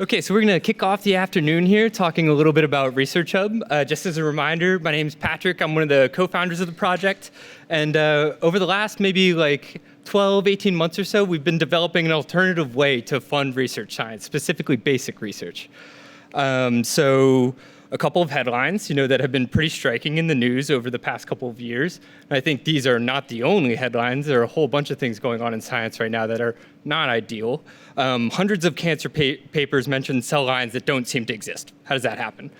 Okay, so we're going to kick off the afternoon here talking a little bit about ResearchHub. Just as a reminder, my name's Patrick. I'm one of the co-founders of the project. And over the last maybe like 12, 18 months or so, we've been developing an alternative way to fund research science, specifically basic research. So a couple of headlines, that have been pretty striking in the news over the past couple of years. And I think these are not the only headlines. There are a whole bunch of things going on in science right now that are not ideal. Hundreds of cancer papers mention cell lines that don't seem to exist. How does that happen?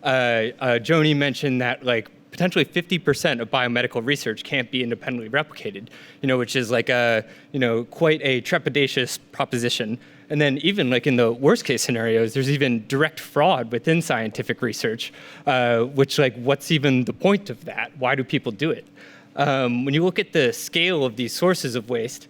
Joni mentioned that potentially 50% of biomedical research can't be independently replicated, which is quite a trepidatious proposition. And then even in the worst case scenarios, there's even direct fraud within scientific research, which what's even the point of that? Why do people do it? When you look at the scale of these sources of waste,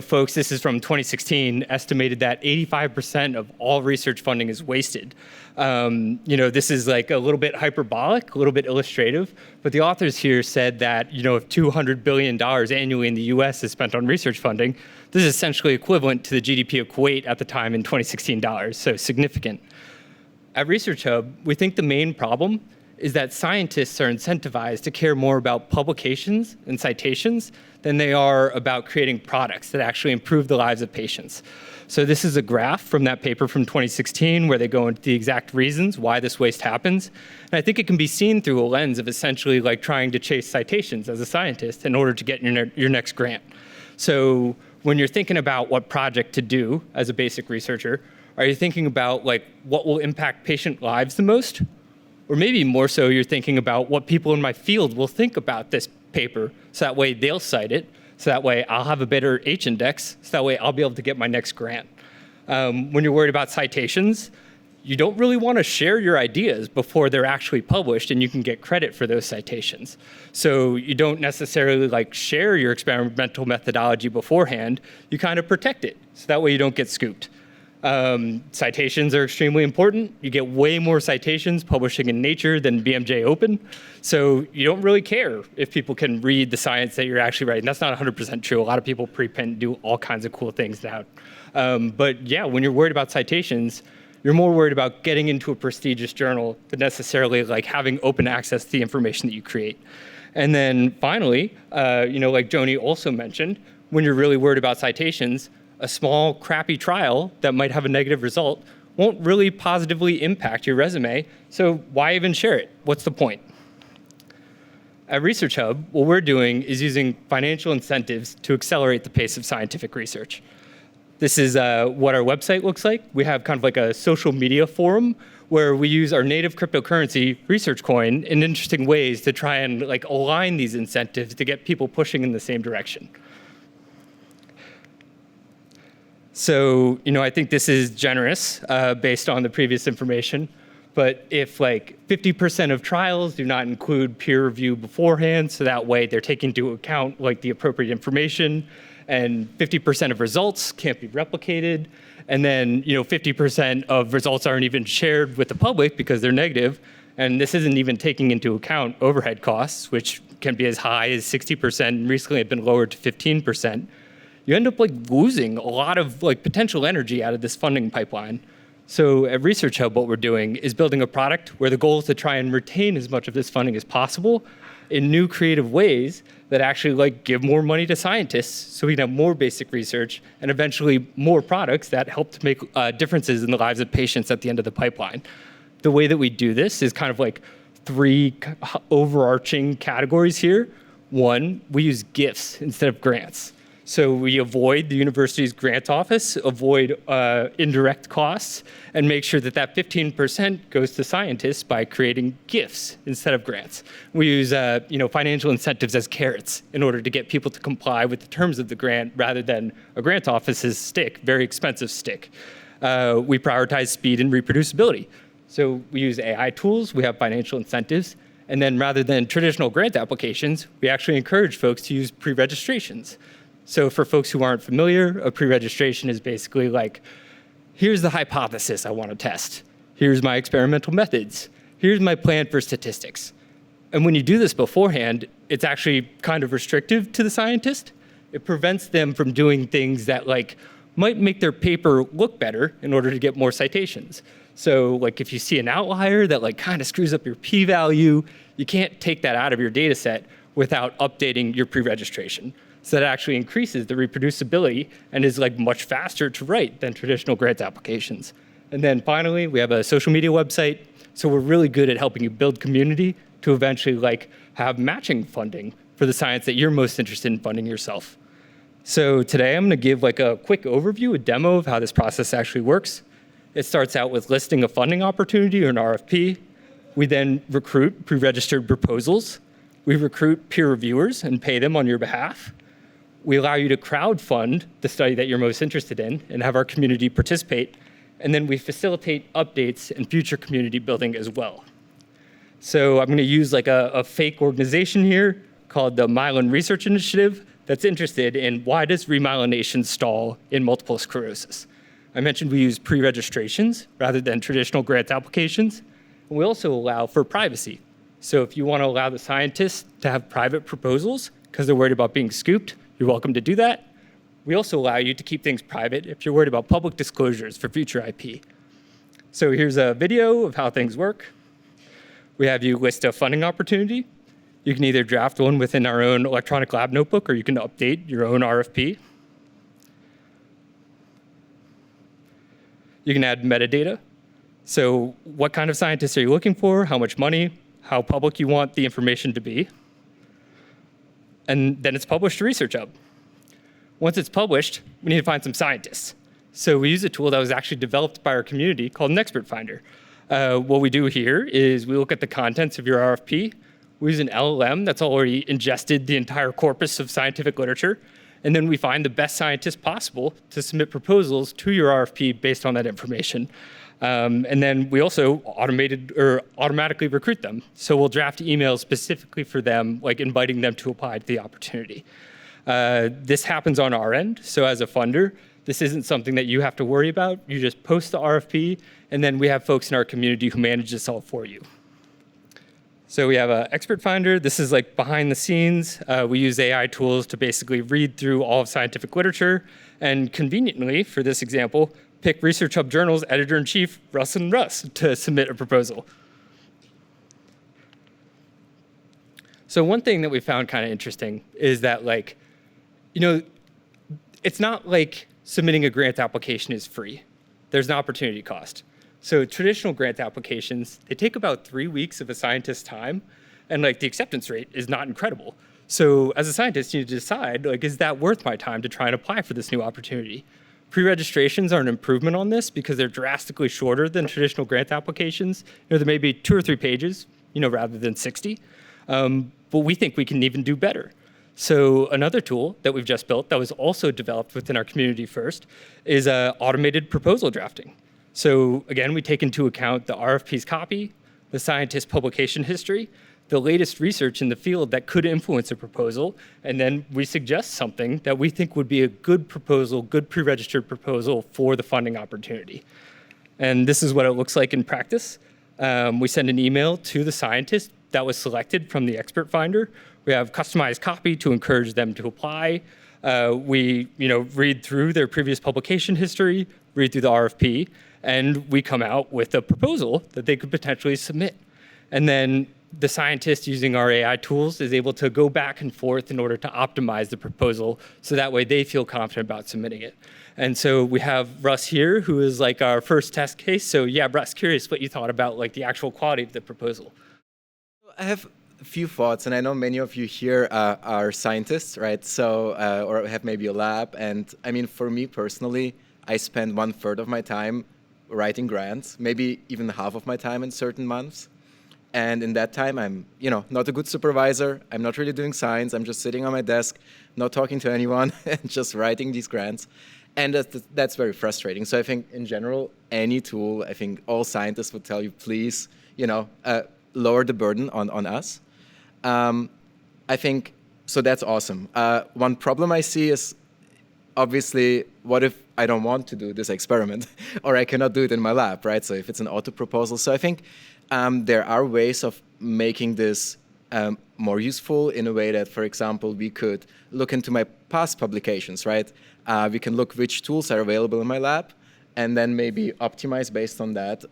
folks, this is from 2016, estimated that 85% of all research funding is wasted. This is a little bit hyperbolic, a little bit illustrative, but the authors here said that, if $200 billion annually in the US is spent on research funding, this is essentially equivalent to the GDP of Kuwait at the time in 2016 dollars, so significant. At ResearchHub, we think the main problem is that scientists are incentivized to care more about publications and citations than they are about creating products that actually improve the lives of patients. So this is a graph from that paper from 2016 where they go into the exact reasons why this waste happens. And I think it can be seen through a lens of essentially trying to chase citations as a scientist in order to get your next grant. So when you're thinking about what project to do as a basic researcher, are you thinking about what will impact patient lives the most? Or maybe more so, you're thinking about what people in my field will think about this paper, so that way they'll cite it, so that way I'll have a better H-index, so that way I'll be able to get my next grant. When you're worried about citations, you don't really want to share your ideas before they're actually published and you can get credit for those citations. So you don't necessarily share your experimental methodology beforehand, you kind of protect it, so that way you don't get scooped. Citations are extremely important. You get way more citations publishing in Nature than BMJ Open. So you don't really care if people can read the science that you're actually writing. That's not 100% true. A lot of people preprint and do all kinds of cool things now. But yeah, when you're worried about citations, you're more worried about getting into a prestigious journal than necessarily having open access to the information that you create. And then finally, like Joni also mentioned, when you're really worried about citations, a small, crappy trial that might have a negative result won't really positively impact your resume, so why even share it? What's the point? At ResearchHub, what we're doing is using financial incentives to accelerate the pace of scientific research. This is what our website looks like. We have kind of a social media forum where we use our native cryptocurrency, ResearchCoin, in interesting ways to try and align these incentives to get people pushing in the same direction. So, I think this is generous based on the previous information, but if 50% of trials do not include peer review beforehand, so that way they're taking into account the appropriate information, and 50% of results can't be replicated, and then 50% of results aren't even shared with the public because they're negative, and this isn't even taking into account overhead costs, which can be as high as 60%, and recently have been lowered to 15%. You end up losing a lot of potential energy out of this funding pipeline. So at ResearchHub, what we're doing is building a product where the goal is to try and retain as much of this funding as possible in new creative ways that actually give more money to scientists so we can have more basic research and eventually more products that help to make differences in the lives of patients at the end of the pipeline. The way that we do this is kind of three overarching categories here. One, we use gifts instead of grants. So we avoid the university's grant office, avoid indirect costs, and make sure that 15% goes to scientists by creating gifts instead of grants. We use financial incentives as carrots in order to get people to comply with the terms of the grant rather than a grant office's stick, very expensive stick. We prioritize speed and reproducibility. So we use AI tools, we have financial incentives, and then rather than traditional grant applications, we actually encourage folks to use pre-registrations. So for folks who aren't familiar, a pre-registration is basically here's the hypothesis I want to test. Here's my experimental methods. Here's my plan for statistics. And when you do this beforehand, it's actually kind of restrictive to the scientist. It prevents them from doing things that like might make their paper look better in order to get more citations. So like if you see an outlier that like kind of screws up your p-value, you can't take that out of your data set without updating your pre-registration. So that actually increases the reproducibility and is like much faster to write than traditional grants applications. And then finally, we have a social media website. So we're really good at helping you build community to eventually like have matching funding for the science that you're most interested in funding yourself. So today I'm gonna give like a quick overview, a demo of how this process actually works. It starts out with listing a funding opportunity or an RFP. We then recruit pre-registered proposals. We recruit peer reviewers and pay them on your behalf. We allow you to crowdfund the study that you're most interested in and have our community participate. And then we facilitate updates and future community building as well. So I'm gonna use like a fake organization here called the Myelin Research Initiative that's interested in why does remyelination stall in multiple sclerosis. I mentioned we use pre-registrations rather than traditional grant applications. And we also allow for privacy. So if you want to allow the scientists to have private proposals because they're worried about being scooped, you're welcome to do that. We also allow you to keep things private if you're worried about public disclosures for future IP. So here's a video of how things work. We have you list a funding opportunity. You can either draft one within our own electronic lab notebook or you can update your own RFP. You can add metadata. So what kind of scientists are you looking for? How much money? How public you want the information to be? And then it's published to ResearchHub. Once it's published, we need to find some scientists. So we use a tool that was actually developed by our community called an expert finder. What we do here is we look at the contents of your RFP. We use an LLM that's already ingested the entire corpus of scientific literature. And then we find the best scientists possible to submit proposals to your RFP based on that information. And then we also automatically recruit them. So we'll draft emails specifically for them, like inviting them to apply to the opportunity. This happens on our end. So as a funder, this isn't something that you have to worry about. You just post the RFP, and then we have folks in our community who manage this all for you. So we have an expert finder. This is like behind the scenes. We use AI tools to basically read through all of scientific literature and conveniently, for this example, pick ResearchHub Journal's editor-in-chief, Russ and Russ, to submit a proposal. So one thing that we found kind of interesting is that like, you know, it's not like submitting a grant application is free. There's an opportunity cost. So traditional grant applications, they take about 3 weeks of a scientist's time, and like the acceptance rate is not incredible. So as a scientist, you need to decide, like, is that worth my time to try and apply for this new opportunity? Pre-registrations are an improvement on this because they're drastically shorter than traditional grant applications. You know, there may be 2 or 3 pages, you know, rather than 60. But we think we can even do better. So another tool that we've just built that was also developed within our community first is automated proposal drafting. So again, we take into account the RFP's copy, the scientist's publication history, the latest research in the field that could influence a proposal, and then we suggest something that we think would be a good proposal, good pre-registered proposal for the funding opportunity. And this is what it looks like in practice. We send an email to the scientist that was selected from the expert finder. We have customized copy to encourage them to apply. We read through their previous publication history, read through the RFP, and we come out with a proposal that they could potentially submit. And then the scientist using our AI tools is able to go back and forth in order to optimize the proposal so that way they feel confident about submitting it. And so we have Russ here, who is like our first test case. So yeah, Russ, curious what you thought about like the actual quality of the proposal. I have a few thoughts, and I know many of you here are scientists, right? So, or have maybe a lab. And I mean, for me personally, I spend 1/3 of my time writing grants, maybe even half of my time in certain months. And in that time, I'm, not a good supervisor. I'm not really doing science. I'm just sitting on my desk, not talking to anyone, and just writing these grants. And that's very frustrating. So I think in general, any tool, I think all scientists would tell you, please, lower the burden on us. I think, so that's awesome. One problem I see is, obviously, what if I don't want to do this experiment or I cannot do it in my lab, right? So if it's an auto proposal. So I think there are ways of making this more useful in a way that, for example, we could look into my past publications, right? We can look which tools are available in my lab and then maybe optimize based on that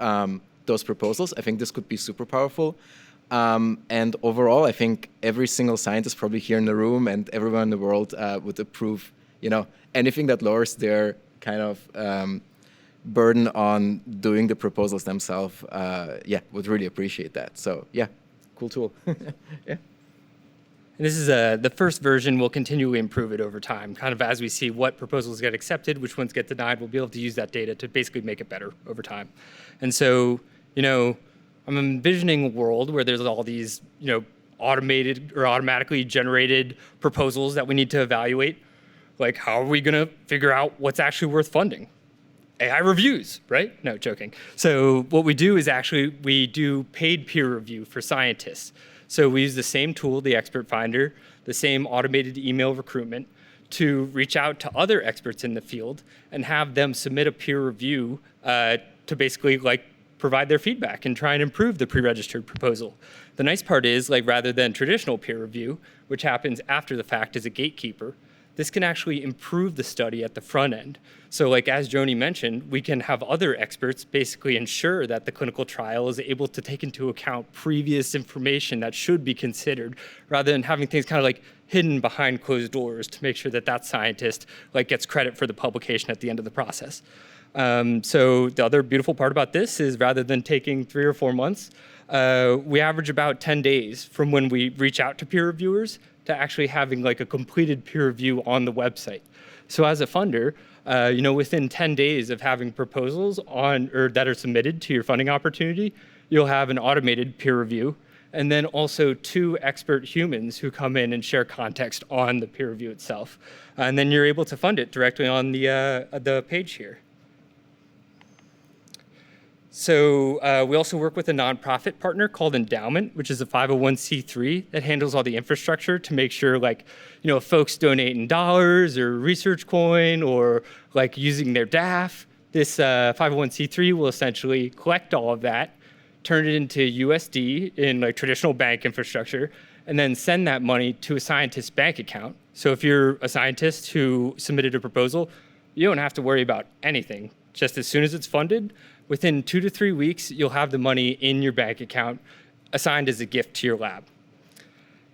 those proposals. I think this could be super powerful. And overall, I think every single scientist probably here in the room and everyone in the world would approve, anything that lowers their kind of burden on doing the proposals themselves. Would really appreciate that. So yeah, cool tool. Yeah. And this is the first version. We'll continually improve it over time. Kind of as we see what proposals get accepted, which ones get denied, we'll be able to use that data to basically make it better over time. And so, I'm envisioning a world where there's all these, automated or automatically generated proposals that we need to evaluate. Like, how are we going to figure out what's actually worth funding? AI reviews, right? No, joking. So what we do is we do paid peer review for scientists. So we use the same tool, the Expert Finder, the same automated email recruitment to reach out to other experts in the field and have them submit a peer review to basically provide their feedback and try and improve the pre-registered proposal. The nice part is, rather than traditional peer review, which happens after the fact as a gatekeeper, this can actually improve the study at the front end. So as Joni mentioned, we can have other experts basically ensure that the clinical trial is able to take into account previous information that should be considered, rather than having things kind of hidden behind closed doors to make sure that that scientist gets credit for the publication at the end of the process. So the other beautiful part about this is rather than taking 3 or 4 months, we average about 10 days from when we reach out to peer reviewers to actually having a completed peer review on the website. So as a funder, within 10 days of having proposals that are submitted to your funding opportunity, you'll have an automated peer review, and then also 2 expert humans who come in and share context on the peer review itself. And then you're able to fund it directly on the page here. So we also work with a nonprofit partner called Endowment, which is a 501c3 that handles all the infrastructure to make sure if folks donate in dollars or research coin or using their DAF, this 501c3 will essentially collect all of that, turn it into USD in traditional bank infrastructure, and then send that money to a scientist's bank account. So if you're a scientist who submitted a proposal, you don't have to worry about anything. Just as soon as it's funded, within 2 to 3 weeks, you'll have the money in your bank account assigned as a gift to your lab.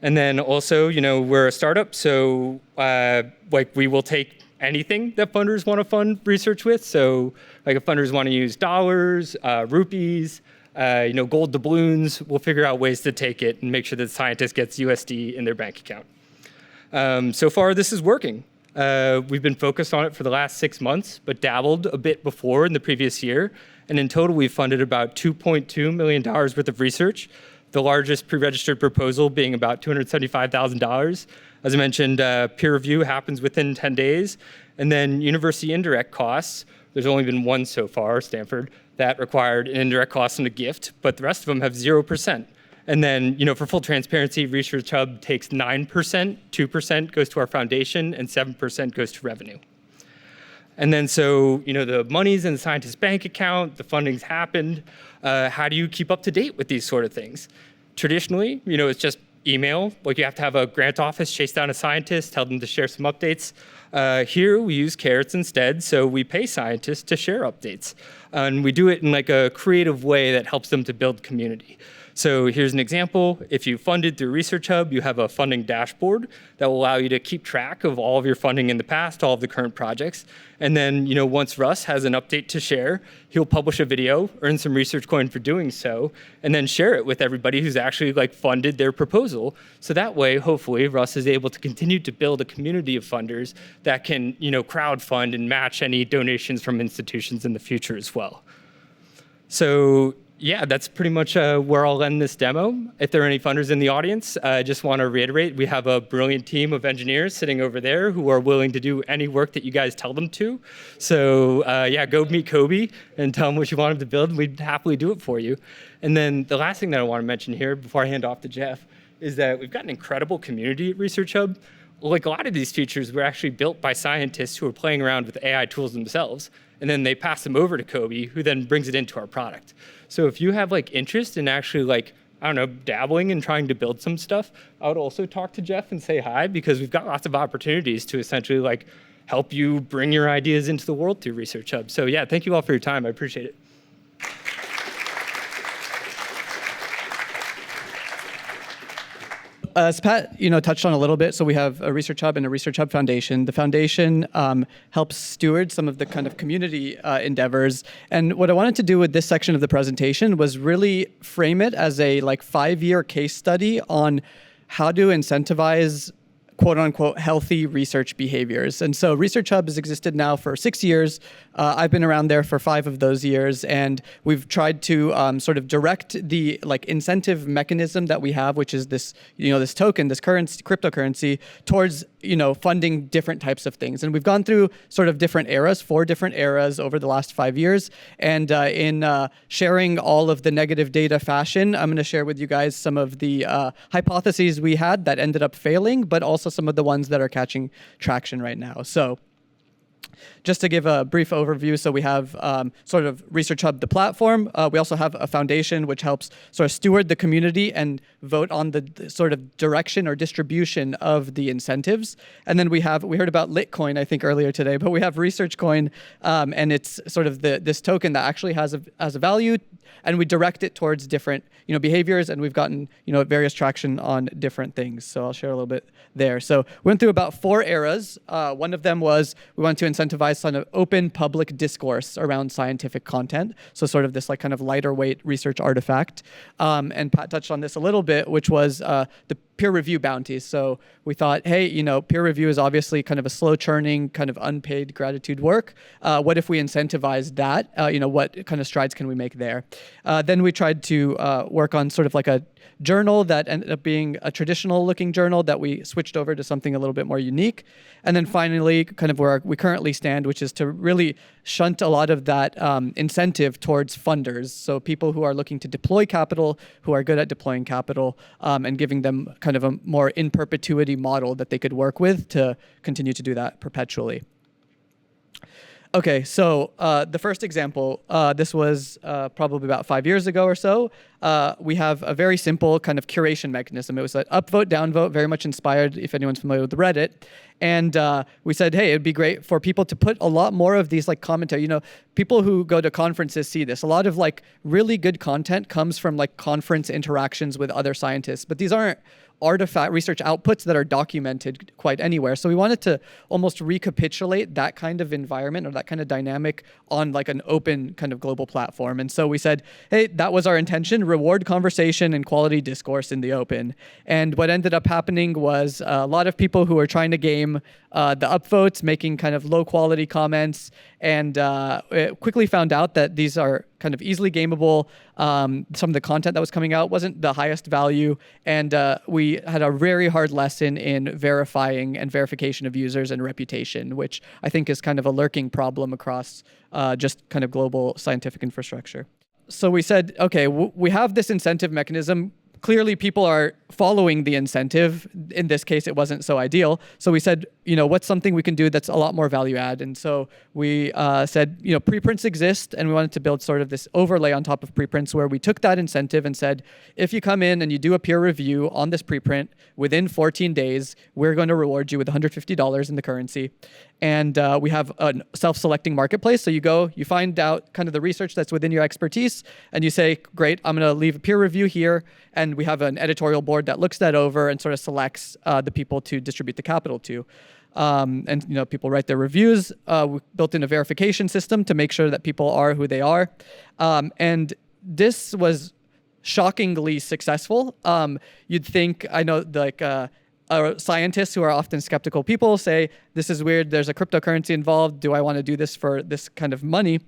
And then also, we're a startup, so we will take anything that funders want to fund research with. So if funders want to use dollars, rupees, gold doubloons, we'll figure out ways to take it and make sure that the scientist gets USD in their bank account. So far, this is working. We've been focused on it for the last 6 months, but dabbled a bit before in the previous year. And in total, we've funded about $2.2 million worth of research, the largest pre-registered proposal being about $275,000. As I mentioned, peer review happens within 10 days. And then university indirect costs, there's only been one so far, Stanford, that required an indirect cost and a gift, but the rest of them have 0%. And then, for full transparency, ResearchHub takes 9%, 2% goes to our foundation, and 7% goes to revenue. And then so, the money's in the scientist's bank account, the funding's happened. How do you keep up to date with these sort of things? Traditionally, it's just email. You have to have a grant office chase down a scientist, tell them to share some updates. Here, we use carrots instead, so we pay scientists to share updates. And we do it in a creative way that helps them to build community. So here's an example. If you funded through ResearchHub, you have a funding dashboard that will allow you to keep track of all of your funding in the past, all of the current projects. And then, once Russ has an update to share, he'll publish a video, earn some research coin for doing so, and then share it with everybody who's actually funded their proposal. So that way, hopefully, Russ is able to continue to build a community of funders that can, crowdfund and match any donations from institutions in the future as well. So yeah, that's pretty much where I'll end this demo. If there are any funders in the audience, I just want to reiterate, we have a brilliant team of engineers sitting over there who are willing to do any work that you guys tell them to. So go meet Koury and tell him what you want him to build, and we'd happily do it for you. And then the last thing that I want to mention here before I hand off to Jeff is that we've got an incredible community at ResearchHub. A lot of these features were actually built by scientists who are playing around with AI tools themselves, and then they pass them over to Koury, who then brings it into our product. So if you have interest in actually I don't know, dabbling and trying to build some stuff, I would also talk to Jeff and say hi, because we've got lots of opportunities to essentially like help you bring your ideas into the world through ResearchHub. So yeah, thank you all for your time. I appreciate it. As Pat, touched on a little bit, so we have a ResearchHub and a ResearchHub Foundation. The foundation helps steward some of the kind of community endeavors. And what I wanted to do with this section of the presentation was really frame it as a 5-year case study on how to incentivize quote unquote healthy research behaviors. And so ResearchHub has existed now for 6 years. I've been around there for 5 of those years, and we've tried to sort of direct the incentive mechanism that we have, which is this this token, this cryptocurrency, towards funding different types of things. And we've gone through sort of different eras, 4 different eras over the last 5 years. And in sharing all of the negative data fashion, I'm going to share with you guys some of the hypotheses we had that ended up failing, but also some of the ones that are catching traction right now. So just to give a brief overview, so we have sort of ResearchHub, the platform. We also have a foundation which helps sort of steward the community and vote on the sort of direction or distribution of the incentives. And then we heard about Litcoin, I think, earlier today, but we have ResearchCoin, and it's sort of this token that actually has a value, and we direct it towards different behaviors, and we've gotten various traction on different things. So I'll share a little bit there. So we went through about 4 eras. One of them was we wanted to incentivize kind of open public discourse around scientific content. So sort of this kind of lighter weight research artifact. And Pat touched on this a little bit, which was the peer review bounties. So we thought, hey, peer review is obviously kind of a slow churning, kind of unpaid gratitude work. What if we incentivize that? What kind of strides can we make there? Then we tried to work on sort of like a journal that ended up being a traditional looking journal that we switched over to something a little bit more unique. And then finally, kind of where we currently stand, which is to really shunt a lot of that incentive towards funders. So people who are looking to deploy capital, who are good at deploying capital, and giving them kind of a more in perpetuity model that they could work with to continue to do that perpetually. Okay, so the first example, this was probably about 5 years ago or so. We have a very simple kind of curation mechanism. It was an upvote, downvote, very much inspired, if anyone's familiar with Reddit. And we said, hey, it'd be great for people to put a lot more of these commentary. People who go to conferences see this. A lot of really good content comes from conference interactions with other scientists, but these aren't artifact research outputs that are documented quite anywhere. So we wanted to almost recapitulate that kind of environment or that kind of dynamic on an open kind of global platform. And so we said, hey, that was our intention, reward conversation and quality discourse in the open. And what ended up happening was a lot of people who were trying to game the upvotes, making kind of low quality comments, and quickly found out that these are kind of easily gameable. Some of the content that was coming out wasn't the highest value, and we had a very hard lesson in verifying and verification of users and reputation, which I think is kind of a lurking problem across just kind of global scientific infrastructure. So we said, okay, we have this incentive mechanism. Clearly, people are following the incentive. In this case, it wasn't so ideal. So we said, what's something we can do that's a lot more value add? And so we said, preprints exist, and we wanted to build sort of this overlay on top of preprints where we took that incentive and said, if you come in and you do a peer review on this preprint within 14 days, we're going to reward you with $150 in the currency. And we have a self-selecting marketplace. So you go, you find out kind of the research that's within your expertise, and you say, great, I'm going to leave a peer review here. And we have an editorial board that looks that over and sort of selects the people to distribute the capital to. And people write their reviews. We built in a verification system to make sure that people are who they are. And this was shockingly successful. You'd think, I know, scientists who are often skeptical people say, this is weird, there's a cryptocurrency involved, do I want to do this for this kind of money?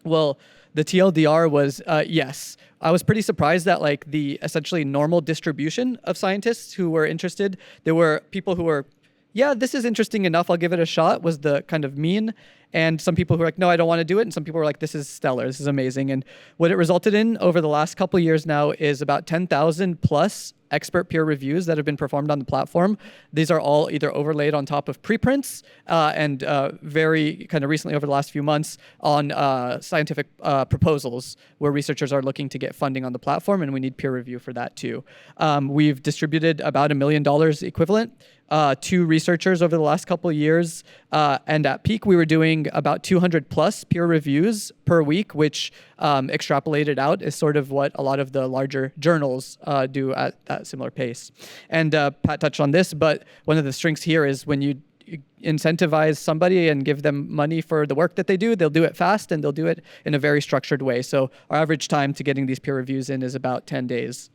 Well, the TLDR was yes. I was pretty surprised that the essentially normal distribution of scientists who were interested, there were people who were, yeah, this is interesting enough, I'll give it a shot, was the kind of mean. And some people who were like, no, I don't want to do it. And some people were like, this is stellar, this is amazing. And what it resulted in over the last couple of years now is about 10,000 plus expert peer reviews that have been performed on the platform. These are all either overlaid on top of preprints and very kind of recently over the last few months on scientific proposals where researchers are looking to get funding on the platform, and we need peer review for that too. We've distributed about $1 million equivalent to researchers over the last couple of years. And at peak, we were doing about 200 plus peer reviews per week, which extrapolated out is sort of what a lot of the larger journals do at that similar pace. And Pat touched on this, but one of the strengths here is when you incentivize somebody and give them money for the work that they do, they'll do it fast and they'll do it in a very structured way. So our average time to getting these peer reviews in is about 10 days.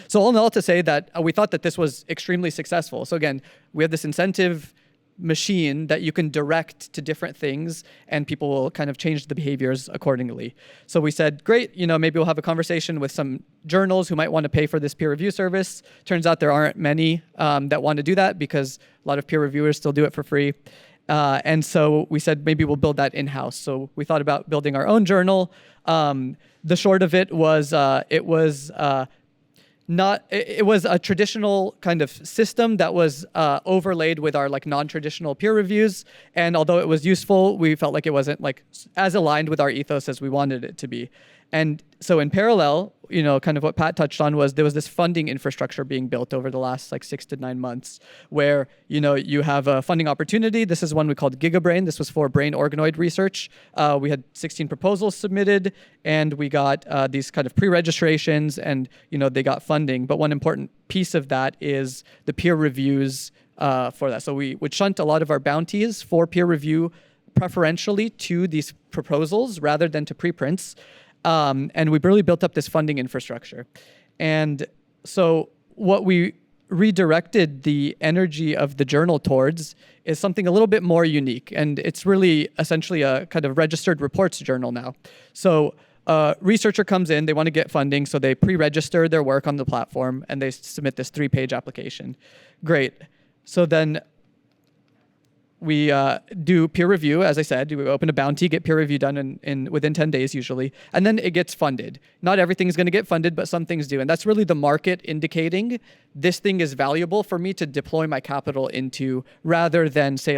So all in all, to say that we thought that this was extremely successful. So again, we have this incentive machine that you can direct to different things, and people will kind of change the behaviors accordingly. So we said, great, maybe we'll have a conversation with some journals who might want to pay for this peer review service. Turns out there aren't many that want to do that because a lot of peer reviewers still do it for free. And so we said, maybe we'll build that in-house. So we thought about building our own journal. The short of it was, it was a traditional kind of system that was overlaid with our non-traditional peer reviews. And although it was useful, we felt like it wasn't as aligned with our ethos as we wanted it to be. And so in parallel, kind of what Pat touched on was there was this funding infrastructure being built over the last 6 to 9 months where, you have a funding opportunity. This is one we called GigaBrain. This was for brain organoid research. We had 16 proposals submitted, and we got these kind of pre-registrations, and, they got funding. But one important piece of that is the peer reviews for that. So we would shunt a lot of our bounties for peer review preferentially to these proposals rather than to preprints. And we really built up this funding infrastructure. And so what we redirected the energy of the journal towards is something a little bit more unique. And it's really essentially a kind of registered reports journal now. So a researcher comes in, they want to get funding, so they pre-register their work on the platform, and they submit this 3-page application. Great. So then we do peer review, as I said. We open a bounty, get peer review done in within 10 days usually, and then it gets funded. Not everything's going to get funded, but some things do, and that's really the market indicating this thing is valuable for me to deploy my capital into, rather than say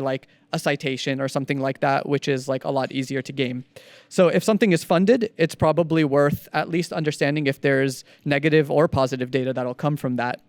a citation or something like that, which is a lot easier to game. So if something is funded, it's probably worth at least understanding if there's negative or positive data that'll come from that.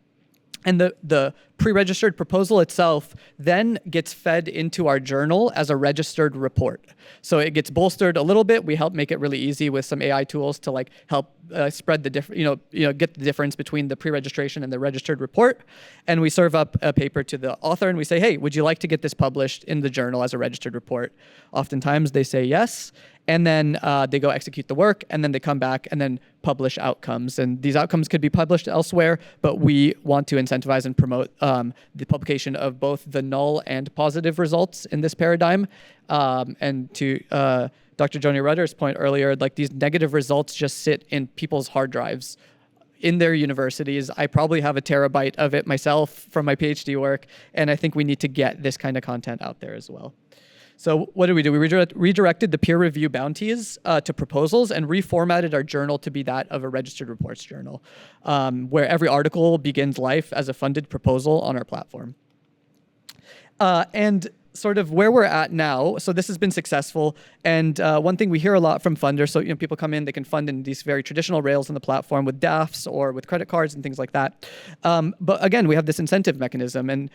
And the pre-registered proposal itself then gets fed into our journal as a registered report. So it gets bolstered a little bit. We help make it really easy with some AI tools to help spread the get the difference between the pre-registration and the registered report. And we serve up a paper to the author, and we say, hey, would you like to get this published in the journal as a registered report? Oftentimes they say yes. And then they go execute the work, and then they come back and then publish outcomes. And these outcomes could be published elsewhere, but we want to incentivize and promote the publication of both the null and positive results in this paradigm. And to Dr. Joni Rudder's point earlier, these negative results just sit in people's hard drives in their universities. I probably have a terabyte of it myself from my PhD work, and I think we need to get this kind of content out there as well. So what did? We redirected the peer review bounties to proposals and reformatted our journal to be that of a registered reports journal, where every article begins life as a funded proposal on our platform. And sort of where we're at now, so this has been successful, and one thing we hear a lot from funders, so people come in, they can fund in these very traditional rails on the platform with DAFs or with credit cards and things like that. But again, we have this incentive mechanism, and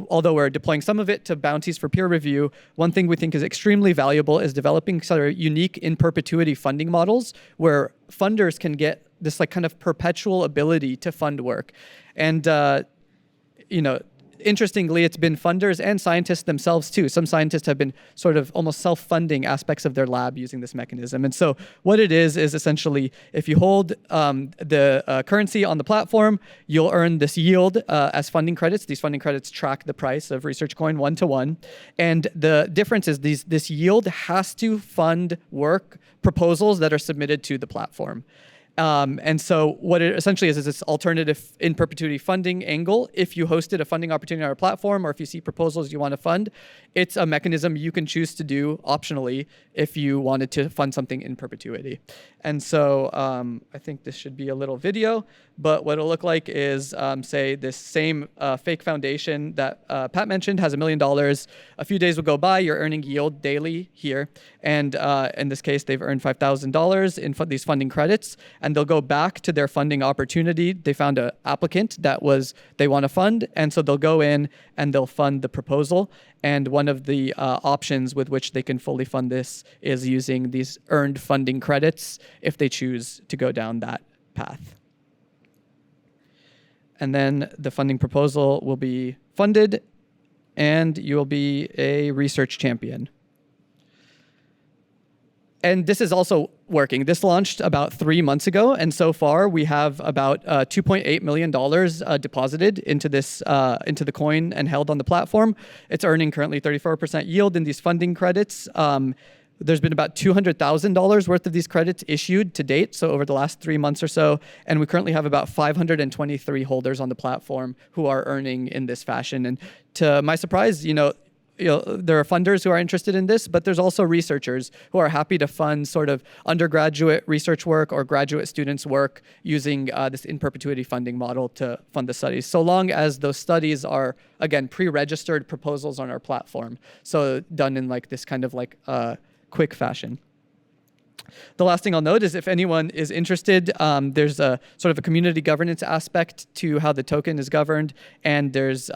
although we're deploying some of it to bounties for peer review, one thing we think is extremely valuable is developing sort of unique in perpetuity funding models where funders can get this kind of perpetual ability to fund work. And interestingly, it's been funders and scientists themselves too. Some scientists have been sort of almost self-funding aspects of their lab using this mechanism. And so what it is essentially, if you hold the currency on the platform, you'll earn this yield as funding credits. These funding credits track the price of Research Coin 1-to-1. And the difference is this yield has to fund work proposals that are submitted to the platform. And so what it essentially is this alternative in perpetuity funding angle. If you hosted a funding opportunity on our platform, or if you see proposals you want to fund, it's a mechanism you can choose to do optionally if you wanted to fund something in perpetuity. And so I think this should be a little video, but what it'll look like is, say, this same fake foundation that Pat mentioned has $1 million. A few days will go by, you're earning yield daily here. And in this case, they've earned $5,000 in these funding credits, and they'll go back to their funding opportunity. They found an applicant that they want to fund, and so they'll go in and they'll fund the proposal. And one of the options with which they can fully fund this is using these earned funding credits if they choose to go down that path. And then the funding proposal will be funded, and you'll be a research champion. And this is also working. This launched about 3 months ago, and so far we have about $2.8 million deposited into this into the coin and held on the platform. It's earning currently 34% yield in these funding credits. There's been about $200,000 worth of these credits issued to date, so over the last 3 months or so, and we currently have about 523 holders on the platform who are earning in this fashion. And to my surprise, there are funders who are interested in this, but there's also researchers who are happy to fund sort of undergraduate research work or graduate students' work using this in perpetuity funding model to fund the studies, so long as those studies are, again, pre-registered proposals on our platform, so done in like this kind of like quick fashion. The last thing I'll note is if anyone is interested, there's a sort of a community governance aspect to how the token is governed, and there's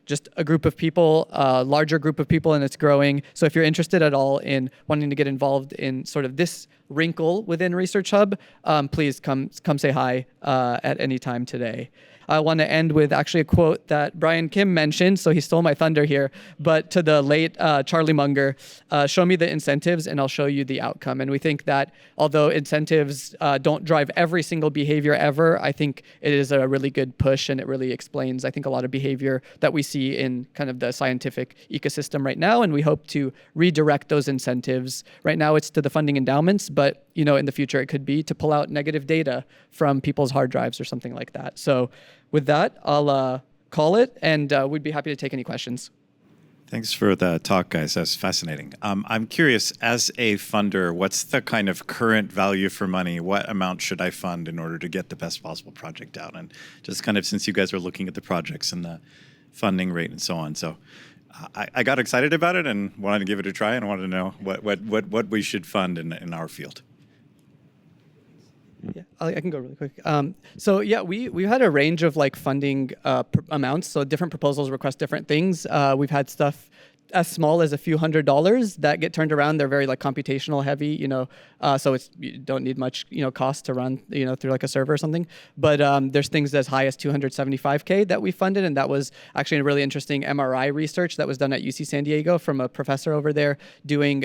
just a group of people, a larger group of people, and it's growing. So if you're interested at all in wanting to get involved in sort of this wrinkle within ResearchHub, please come say hi at any time today. I want to end with actually a quote that Brian Kim mentioned, so he stole my thunder here, but to the late Charlie Munger, show me the incentives and I'll show you the outcome. And we think that although incentives don't drive every single behavior ever, I think it is a really good push, and it really explains, I think, a lot of behavior that we see in kind of the scientific ecosystem right now, and we hope to redirect those incentives. Right now it's to the funding endowments, but in the future it could be to pull out negative data from people's hard drives or something like that. So with that, I'll call it, and we'd be happy to take any questions. Thanks for the talk, guys. That's fascinating. I'm curious, as a funder, what's the kind of current value for money? What amount should I fund in order to get the best possible project out? And just kind of since you guys are looking at the projects and the funding rate and so on. So I got excited about it and wanted to give it a try, and I wanted to know what we should fund in our field. Yeah, I can go really quick. So yeah, we had a range of like funding amounts. So different proposals request different things. We've had stuff as small as a few $100s that get turned around. They're very like computational heavy, so you don't need much, cost to run, through like a server or something. But there's things as high as $275K that we funded, and that was actually a really interesting MRI research that was done at UC San Diego from a professor over there doing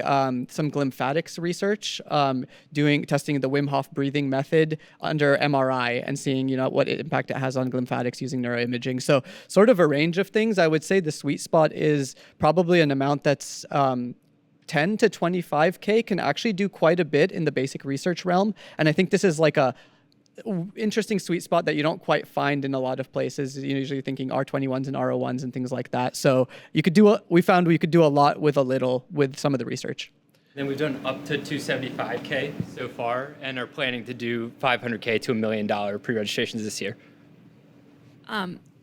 some glymphatics research, testing the Wim Hof breathing method under MRI and seeing, what impact it has on glymphatics using neuroimaging. So sort of a range of things. I would say the sweet spot is probably an amount that's 10 to 25K can actually do quite a bit in the basic research realm. And I think this is like a interesting sweet spot that you don't quite find in a lot of places. You're usually thinking R21s and R01s and things like that. So we found we could do a lot with a little with some of the research. Then we've done up to 275K so far, and are planning to do 500K to $1 million pre-registrations this year.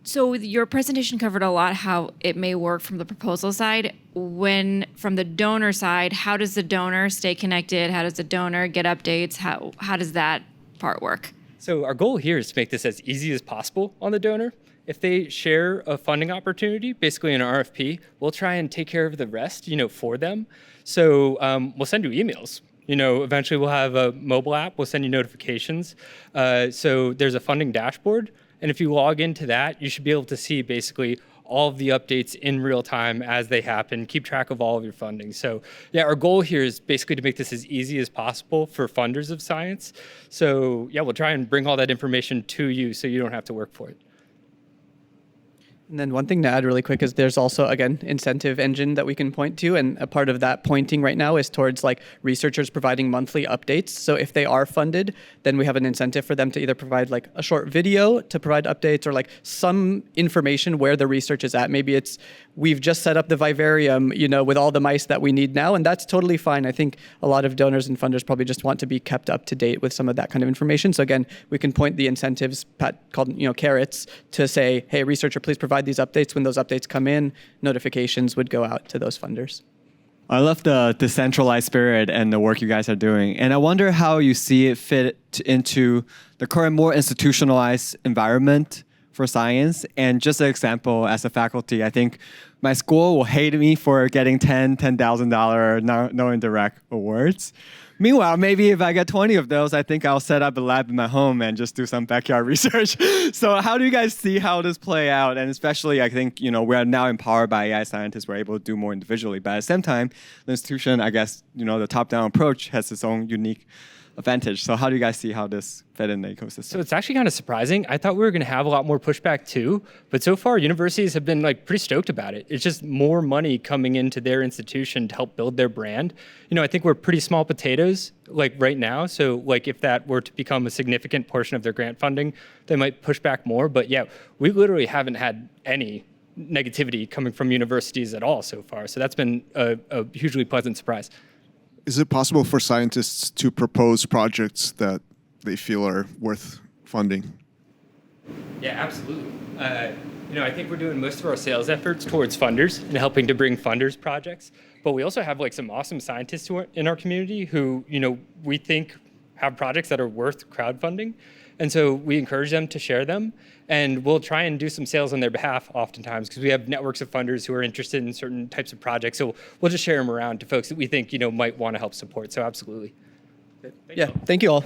So your presentation covered a lot how it may work from the proposal side. When from the donor side, how does the donor stay connected? How does the donor get updates? How does that part work? So our goal here is to make this as easy as possible on the donor. If they share a funding opportunity, basically an RFP, we'll try and take care of the rest, for them. So we'll send you emails. Eventually we'll have a mobile app. We'll send you notifications. So there's a funding dashboard. And if you log into that, you should be able to see basically all of the updates in real time as they happen, keep track of all of your funding. So yeah, our goal here is basically to make this as easy as possible for funders of science. So yeah, we'll try and bring all that information to you so you don't have to work for it. And then one thing to add really quick is there's also, again, incentive engine that we can point to. And a part of that pointing right now is towards like researchers providing monthly updates. So if they are funded, then we have an incentive for them to either provide like a short video to provide updates or like some information where the research is at. Maybe it's we've just set up the vivarium, with all the mice that we need now. And that's totally fine. I think a lot of donors and funders probably just want to be kept up to date with some of that kind of information. So again, we can point the incentives, Pat called, carrots, to say, hey, researcher, please provide these updates. When those updates come in, notifications would go out to those funders. I love the decentralized spirit and the work you guys are doing. And I wonder how you see it fit into the current more institutionalized environment for science. And just an example, as a faculty, I think my school will hate me for getting $10,000 no indirect awards. Meanwhile, maybe if I get 20 of those, I think I'll set up a lab in my home and just do some backyard research. So how do you guys see how this play out? And especially, I think, we're now empowered by AI scientists. We're able to do more individually. But at the same time, the institution, I guess, the top-down approach has its own unique advantage. So how do you guys see how this fit in the ecosystem? So it's actually kind of surprising. I thought we were going to have a lot more pushback too, but so far universities have been pretty stoked about it. It's just more money coming into their institution to help build their brand. I think we're pretty small potatoes right now. So if that were to become a significant portion of their grant funding, they might push back more. But yeah, we literally haven't had any negativity coming from universities at all so far. So that's been a hugely pleasant surprise. Is it possible for scientists to propose projects that they feel are worth funding? Yeah, absolutely. I think we're doing most of our sales efforts towards funders and helping to bring funders projects. But we also have some awesome scientists in our community who, we think have projects that are worth crowdfunding. And so we encourage them to share them. And we'll try and do some sales on their behalf oftentimes because we have networks of funders who are interested in certain types of projects. So we'll just share them around to folks that we think, might want to help support. So absolutely. Thank you all.